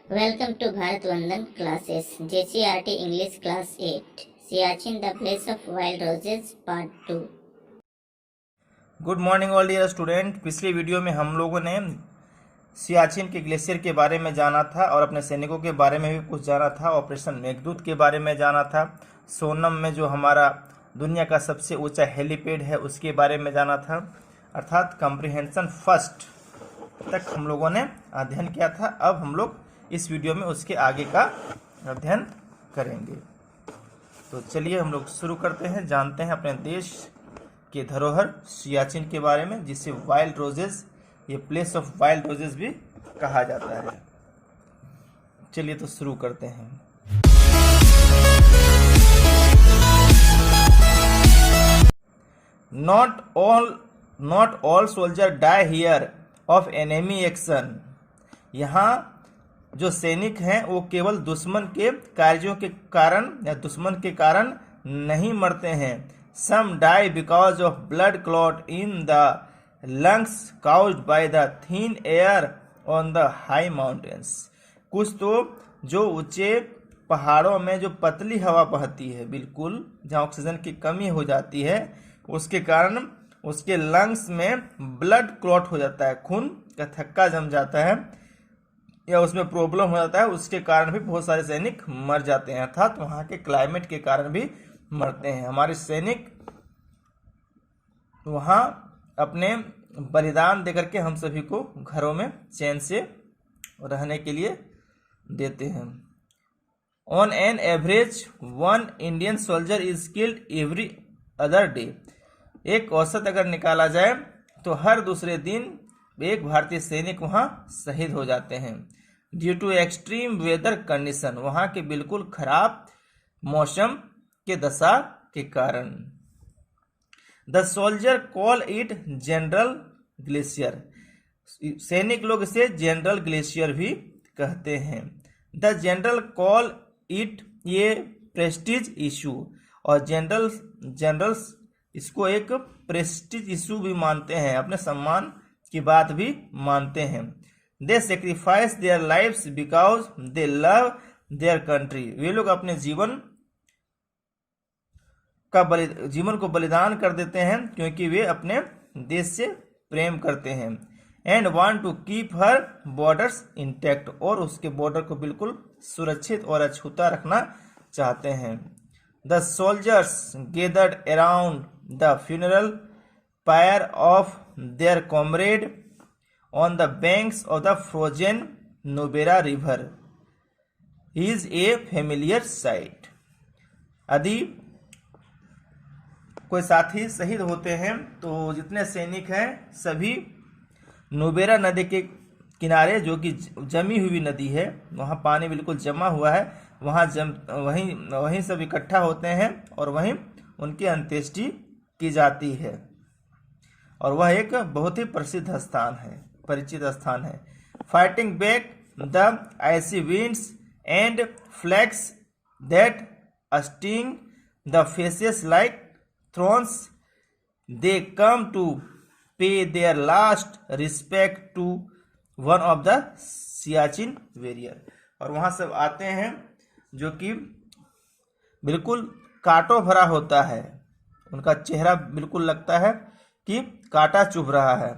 Welcome to Bharat Vandan classes, JCRT English Class 8, Siachen the Place of Wild Roses, Part 2. Good morning all dear student. पिछली video में हम लोगों ने सियाचिन के glacier के बारे में जाना था और अपने सैनिकों के बारे में भी कुछ जाना था। ऑपरेशन मेघदूत के बारे में जाना था। सोनम में जो हमारा दुनिया का सबसे ऊंचा हेलीपैड है उसके बारे में जाना था। अर्थात कॉम्प्रिहेंशन फर्स्ट तक हम लोगों ने अध्ययन किया था। अब हम लोग इस वीडियो में उसके आगे का अध्ययन करेंगे। तो चलिए हम लोग शुरू करते हैं, जानते हैं अपने देश के धरोहर सियाचिन के बारे में, जिसे वाइल्ड रोजेस, ये प्लेस ऑफ वाइल्ड रोजेस भी कहा जाता है। चलिए तो शुरू करते हैं। Not all soldier die here of enemy action. यहाँ जो सैनिक हैं वो केवल दुश्मन के कार्यों के कारण या दुश्मन के कारण नहीं मरते हैं। Some die because of blood clot in the lungs caused by the thin air on the high mountains। कुछ तो जो ऊंचे पहाड़ों में जो पतली हवा बहती है, बिल्कुल जहाँ ऑक्सीजन की कमी हो जाती है, उसके कारण उसके लंग्स में ब्लड क्लॉट हो जाता है, खून का थक्का जम जाता है या उसमें प्रॉब्लम हो जाता है। उसके कारण भी बहुत सारे सैनिक मर जाते हैं, अर्थात वहाँ के क्लाइमेट के कारण भी मरते हैं। हमारे सैनिक वहाँ अपने बलिदान देकर के हम सभी को घरों में चैन से रहने के लिए देते हैं। On an average 1 Indian soldier is killed every other day. एक औसत अगर निकाला जाए तो हर दूसरे दिन एक भारतीय सैनिक वहाँ शहीद हो जाते हैं। Due to extreme weather condition, वहाँ के बिल्कुल खराब मौसम के दशा के कारण। The soldier call it general glacier. सैनिक लोग इसे जनरल ग्लेशियर भी कहते हैं। द जनरल कॉल इट ये प्रेस्टीज इशू, और जनरल्स इसको एक प्रेस्टीज इशू भी मानते हैं, अपने सम्मान की बात भी मानते हैं। They sacrifice their lives because they love their country. वे लोग अपने जीवन को बलिदान कर देते हैं क्योंकि वे अपने देश से प्रेम करते हैं। And want to keep her borders intact, और उसके बॉर्डर को बिल्कुल सुरक्षित और अछूता रखना चाहते हैं। The soldiers gathered around the funeral pyre of their comrade on the banks of the frozen Nubera river is a familiar sight। यदि कोई साथी शहीद होते हैं तो जितने सैनिक हैं सभी नुबेरा नदी के किनारे, जो कि जमी हुई नदी है, वहाँ पानी बिल्कुल जमा हुआ है, वहाँ वहीं सब इकट्ठा होते हैं और वहीं उनकी अंत्येष्टि की जाती है। और वह एक बहुत ही प्रसिद्ध स्थान है, परिचित स्थान है। Fighting back the icy winds and flags that sting the faces like thorns, they come to pay their last respect to one of the Siachen warrior. और वहाँ सब आते हैं जो कि बिल्कुल कांटों भरा होता है, उनका चेहरा बिल्कुल लगता है कि कांटा चुभ रहा है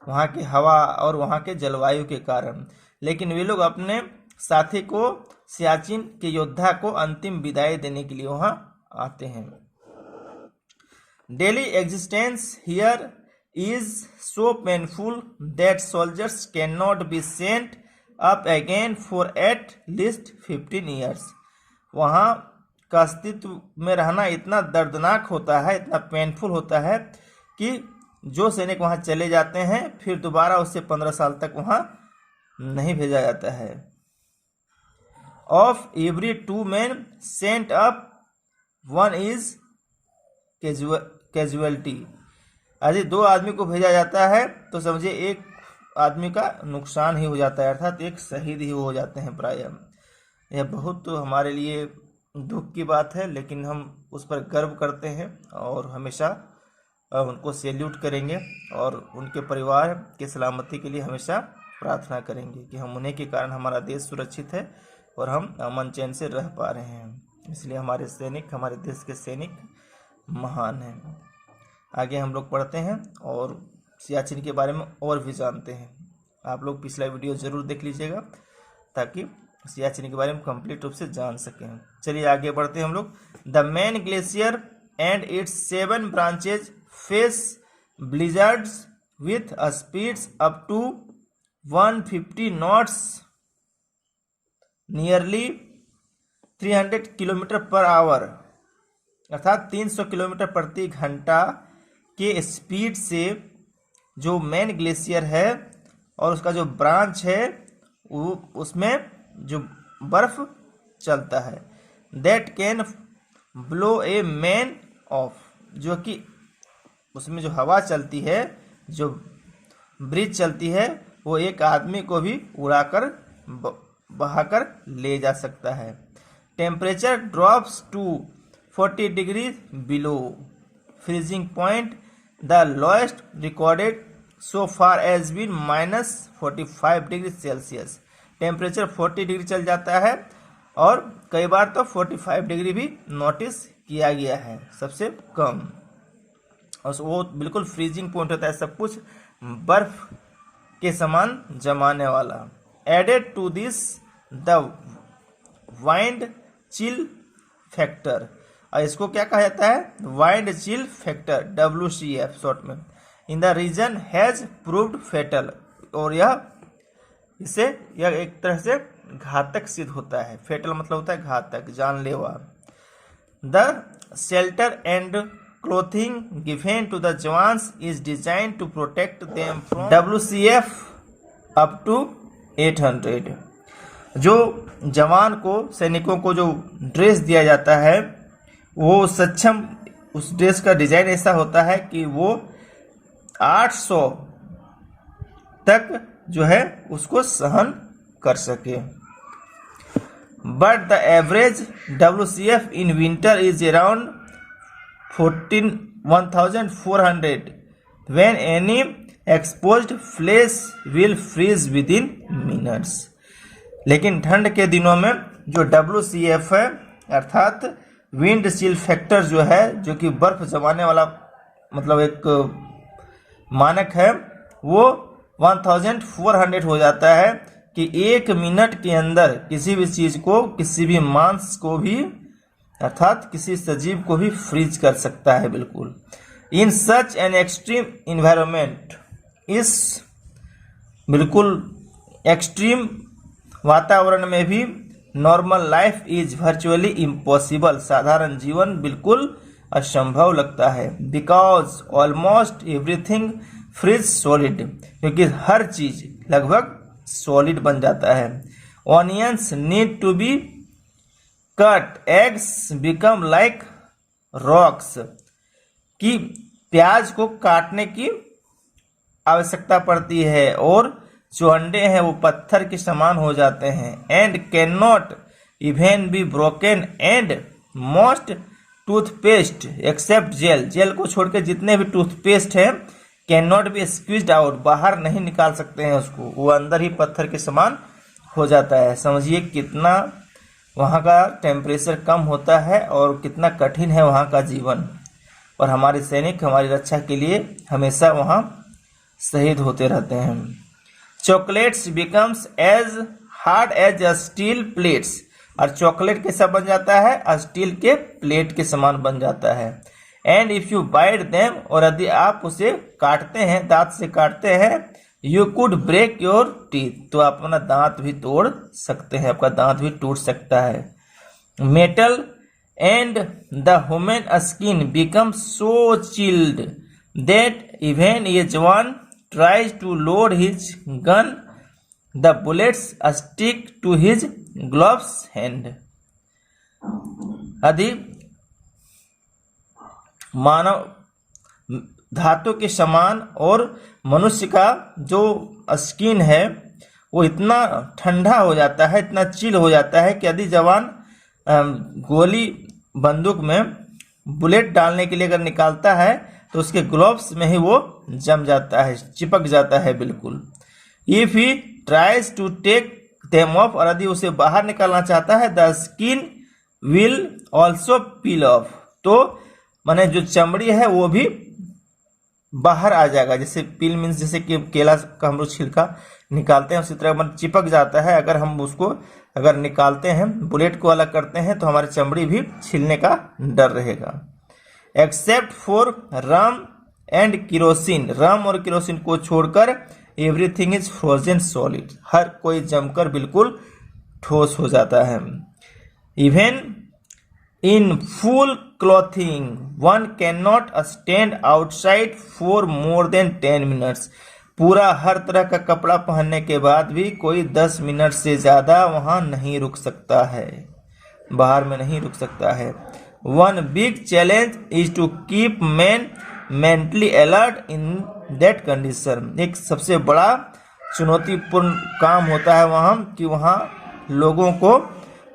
वहाँ की हवा और वहाँ के जलवायु के कारण, लेकिन वे लोग अपने साथी को, सियाचिन के योद्धा को अंतिम विदाई देने के लिए वहाँ आते हैं। Daily existence here is so painful that soldiers can not be sent up again for at least 15 years. वहाँ का अस्तित्व में रहना इतना दर्दनाक होता है, इतना पेनफुल होता है कि जो सैनिक वहाँ चले जाते हैं फिर दोबारा उससे 15 साल तक वहाँ नहीं भेजा जाता है। Of every 2 men sent up 1 is casualty. यदि 2 आदमी को भेजा जाता है तो समझिए एक आदमी का नुकसान ही हो जाता है, अर्थात एक शहीद ही हो जाते हैं प्रायः। यह बहुत तो हमारे लिए दुख की बात है, लेकिन हम उस पर गर्व करते हैं और हमेशा उनको सैल्यूट करेंगे और उनके परिवार की सलामती के लिए हमेशा प्रार्थना करेंगे कि हम उन्हीं के कारण हमारा देश सुरक्षित है और हम अमन चैन से रह पा रहे हैं। इसलिए हमारे सैनिक, हमारे देश के सैनिक महान हैं। आगे हम लोग पढ़ते हैं और सियाचिन के बारे में और भी जानते हैं। आप लोग पिछला वीडियो ज़रूर देख लीजिएगा ताकि सियाचिन के बारे में कंप्लीट रूप से जान सकें। चलिए आगे बढ़ते हैं हम लोग। The main glacier and its 7 branches face blizzards with speeds up to 150 knots, nearly 300 kilometre per hour, अर्थात 300 किलोमीटर प्रति घंटा के स्पीड से जो मेन ग्लेशियर है और उसका जो ब्रांच है वो उसमें जो बर्फ चलता है। That can blow a man of, जो कि उसमें जो हवा चलती है, जो ब्रिज चलती है, वो एक आदमी को भी उड़ाकर बहाकर ले जा सकता है। Temperature drops to 40 degree below freezing point. The lowest recorded so far has been -45 degree Celsius. Temperature 40 degree चल जाता है और कई बार तो 45 डिग्री भी नोटिस किया गया है, सबसे कम। और वो बिल्कुल फ्रीजिंग पॉइंट होता है, सब कुछ बर्फ के समान जमाने वाला। Added to this the wind chill factor, और इसको क्या कहा जाता है? Wind chill factor, WCF short में, in the region has proved fatal. और इससे यह एक तरह से घातक सिद्ध होता है। फेटल मतलब होता है घातक, जानलेवा। The shelter and clothing given to the jawans is designed to protect them from WCF up to 800। जो जवान को, सैनिकों को जो ड्रेस दिया जाता है वो सक्षम, उस ड्रेस का डिजाइन ऐसा होता है कि वो 800 तक जो है उसको सहन कर सके। But the average WCF in winter is around 1400 when any exposed flesh will freeze within minutes। लेकिन ठंड के दिनों में जो WCF है अर्थात विंड चिल फैक्टर जो है, जो कि बर्फ जमाने वाला मतलब एक मानक है, वो 1400 हो जाता है कि 1 मिनट के अंदर किसी भी चीज को, किसी भी मांस को भी अर्थात किसी सजीव को भी फ्रीज कर सकता है बिल्कुल। In such an extreme environment, इस बिल्कुल एक्सट्रीम वातावरण में भी normal life is virtually impossible, साधारण जीवन बिल्कुल असंभव लगता है। Because almost everything freeze solid, क्योंकि हर चीज लगभग सॉलिड बन जाता है। Onions need to be cut, eggs become like rocks, कि प्याज को काटने की आवश्यकता पड़ती है और जो अंडे हैं वो पत्थर के समान हो जाते हैं। And can not even be broken, and most toothpaste except gel, gel को छोड़ के जितने भी टूथपेस्ट हैं can not be squeezed out, बाहर नहीं निकाल सकते हैं उसको, वो अंदर ही पत्थर के समान हो जाता है। समझिए कितना वहाँ का टेम्परेचर कम होता है और कितना कठिन है वहाँ का जीवन। और हमारे सैनिक हमारी रक्षा के लिए हमेशा वहाँ शहीद होते रहते हैं। Chocolates becomes as hard as steel plates, और चॉकलेट कैसा बन जाता है? स्टील के प्लेट के समान बन जाता है। And if you bite them, और यदि आप उसे काटते हैं, दांत से काटते हैं, you could break your teeth, तो आप अपना दांत भी तोड़ सकते हैं, आपका दांत भी टूट सकता है। Metal and the human skin become so chilled that even a जवान tries to load his gun, the bullets stick to his gloves hand. यदि मानव धातु के समान और मनुष्य का जो स्किन है वो इतना ठंडा हो जाता है, इतना चिल हो जाता है कि यदि जवान गोली बंदूक में बुलेट डालने के लिए अगर निकालता है तो उसके ग्लोव्स में ही वो जम जाता है, चिपक जाता है बिल्कुल। If he tries to take them off, और यदि उसे बाहर निकालना चाहता है, the skin will also peel off, तो माने जो चमड़ी है वो भी बाहर आ जाएगा। जैसे पील मीन्स जैसे कि केला का हम लोग छिलका निकालते हैं, उसी तरह मतलब चिपक जाता है। अगर हम उसको अगर निकालते हैं, बुलेट को अलग करते हैं, तो हमारी चमड़ी भी छिलने का डर रहेगा। Except for rum and kerosene, rum और किरोसिन को छोड़कर एवरीथिंग इज फ्रोजन सॉलिड, हर कोई जमकर बिल्कुल ठोस हो जाता है। Even in full clothing one can not stand outside for more than 10 minutes, पूरा हर तरह का कपड़ा पहनने के बाद भी कोई 10 मिनट से ज़्यादा वहाँ नहीं रुक सकता है, बाहर में नहीं रुक सकता है। One big challenge is to keep man mentally alert in that condition, एक सबसे बड़ा चुनौतीपूर्ण काम होता है वहाँ कि वहाँ लोगों को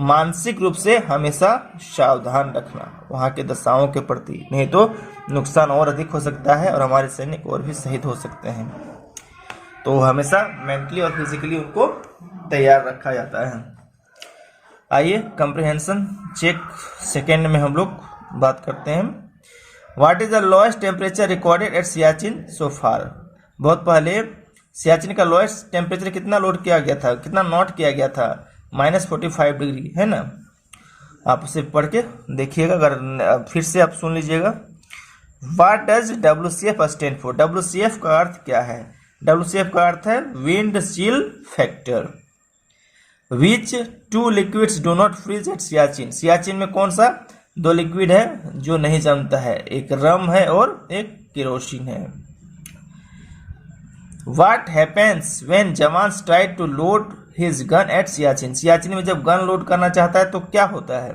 मानसिक रूप से हमेशा सावधान रखना वहाँ के दशाओं के प्रति, नहीं तो नुकसान और अधिक हो सकता है और हमारे सैनिक और भी शहीद हो सकते हैं। तो हमेशा मेंटली और फिजिकली उनको तैयार रखा जाता है। आइए कंप्रिहेंशन चेक सेकेंड में हम लोग बात करते हैं। What is the lowest temperature recorded at Siachen so far, बहुत पहले सियाचिन का लोएस्ट टेम्परेचर कितना नोट किया गया था, कितना नोट किया गया था, -45 डिग्री, है ना। आप उसे पढ़ के देखिएगा, अगर फिर से आप सुन लीजिएगा। What does WCF stand for, WCF का अर्थ क्या है, WCF का अर्थ है wind chill factor. Which two liquids do not freeze at Siachen, Siachen में कौन सा 2 लिक्विड है जो नहीं जमता है, एक रम है और एक केरोसिन है। What happens when jawan try to load his gun at Siachen, Siachen में जब गन लोड करना चाहता है तो क्या होता है,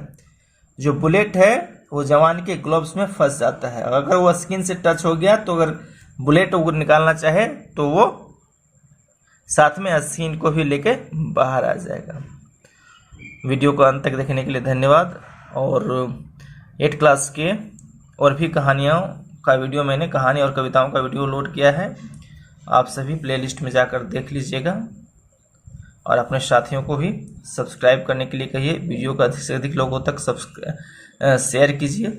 जो बुलेट है वो जवान के ग्लोव्स में फंस जाता है। अगर वो स्किन से टच हो गया तो अगर बुलेट को निकालना चाहे तो वो साथ में स्किन को भी लेके बाहर आ जाएगा। वीडियो को अंत तक देखने के लिए धन्यवाद। और 8 क्लास के और भी कहानियों का वीडियो, मैंने कहानी और कविताओं का वीडियो लोड किया है, आप सभी प्लेलिस्ट में जाकर देख लीजिएगा और अपने साथियों को भी सब्सक्राइब करने के लिए कहिए। वीडियो को अधिक से अधिक लोगों तक शेयर कीजिए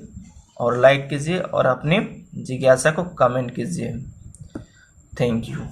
और लाइक कीजिए और अपनी जिज्ञासा को कमेंट कीजिए। Thank you.